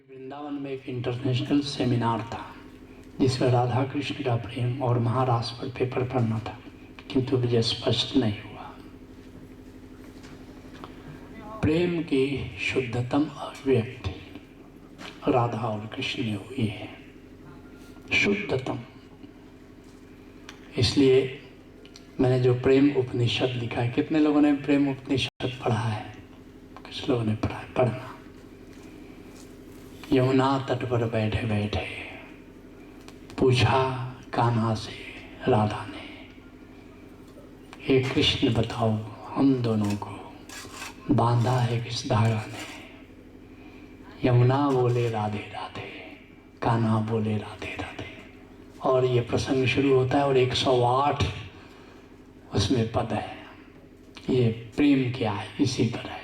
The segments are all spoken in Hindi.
वृंदावन में एक इंटरनेशनल सेमिनार था जिसमें राधा कृष्ण का प्रेम और महारास पर पेपर पढ़ना था, किंतु मुझे स्पष्ट नहीं हुआ। प्रेम की शुद्धतम अभिव्यक्ति राधा और कृष्ण में हुई है, शुद्धतम। इसलिए मैंने जो प्रेम उपनिषद लिखा है, कितने लोगों ने प्रेम उपनिषद पढ़ा है? कुछ लोगों ने पढ़ा है। पढ़ना। यमुना तट पर बैठे बैठे पूछा कान्हा से राधा ने, हे कृष्ण बताओ हम दोनों को बांधा है किस धागा ने? यमुना बोले राधे राधे, कान्हा बोले राधे राधे। और ये प्रसंग शुरू होता है और 108 उसमें पद है। ये प्रेम क्या है, इसी पर है।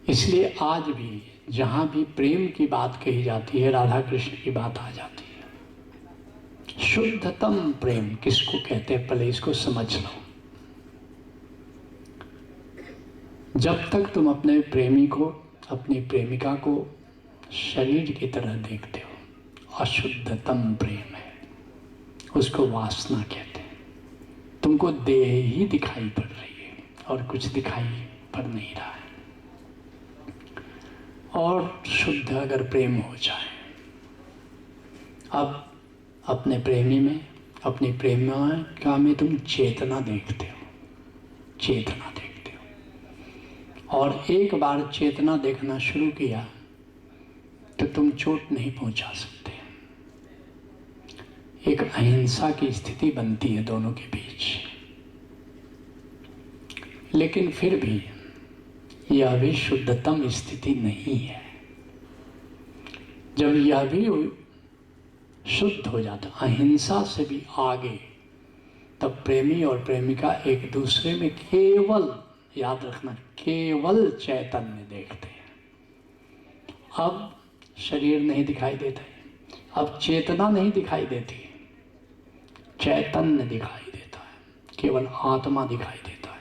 इसलिए आज भी जहाँ भी प्रेम की बात कही जाती है, राधा कृष्ण की बात आ जाती है। शुद्धतम प्रेम किसको कहते हैं, पहले इसको समझ लो। जब तक तुम अपने प्रेमी को, अपनी प्रेमिका को शरीर की तरह देखते हो, अशुद्धतम प्रेम है, उसको वासना कहते हैं। तुमको देह ही दिखाई पड़ रही है और कुछ दिखाई पड़ नहीं रहा है। और शुद्ध अगर प्रेम हो जाए, अब अपने प्रेमी में, अपनी प्रेमिका में तुम चेतना देखते हो, चेतना देखते हो। और एक बार चेतना देखना शुरू किया तो तुम चोट नहीं पहुंचा सकते। एक अहिंसा की स्थिति बनती है दोनों के बीच। लेकिन फिर भी यह भी शुद्धतम स्थिति नहीं है। जब यह भी शुद्ध हो जाता, अहिंसा से भी आगे, तब प्रेमी और प्रेमिका एक दूसरे में केवल, याद रखना, केवल चैतन्य देखते हैं। अब शरीर नहीं दिखाई देता है, अब चेतना नहीं दिखाई देती, चैतन्य दिखाई देता है, केवल आत्मा दिखाई देता है।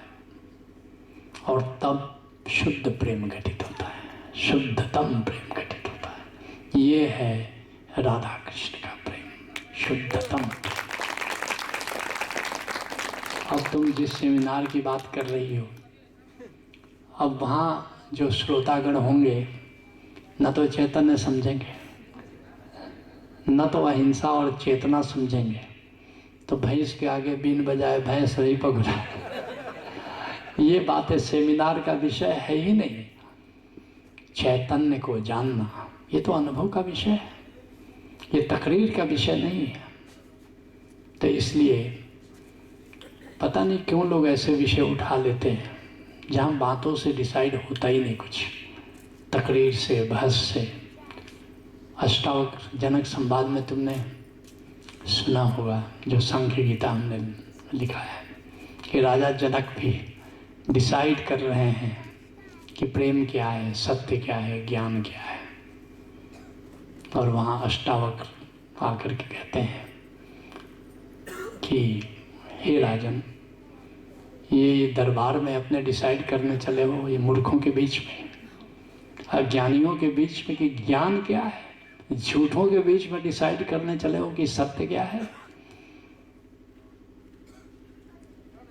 और तब शुद्ध प्रेम घटित होता है, शुद्धतम प्रेम घटित होता है। ये है राधा कृष्ण का प्रेम, शुद्धतम। अब तुम जिस सेमिनार की बात कर रही हो, अब वहाँ जो श्रोतागण होंगे न तो चैतन्य समझेंगे, न तो अहिंसा और चेतना समझेंगे, तो भैंस के आगे बीन बजाए भैंस रही पगुराए। ये बातें सेमिनार का विषय है ही नहीं। चैतन्य को जानना ये तो अनुभव का विषय है, ये तकरीर का विषय नहीं है। तो इसलिए पता नहीं क्यों लोग ऐसे विषय उठा लेते हैं जहाँ बातों से डिसाइड होता ही नहीं कुछ, तकरीर से, बहस से। अष्टावक्र जनक संवाद में तुमने सुना होगा, जो सांख्य गीता हमने लिखा है, कि राजा जनक भी डिसाइड कर रहे हैं कि प्रेम क्या है, सत्य क्या है, ज्ञान क्या है। और वहाँ अष्टावक्र आकर के कहते हैं कि हे राजन, ये दरबार में अपने डिसाइड करने चले हो, ये मूर्खों के बीच में, अज्ञानियों के बीच में कि ज्ञान क्या है, झूठों के बीच में डिसाइड करने चले हो कि सत्य क्या है।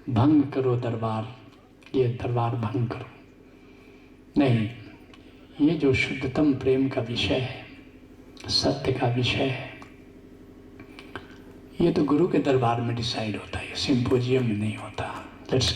भंग करो दरबार, ये दरबार भंग करो। नहीं, ये जो शुद्धतम प्रेम का विषय है, सत्य का विषय है, ये तो गुरु के दरबार में डिसाइड होता है, सिंपोजियम में नहीं होता। लेट्स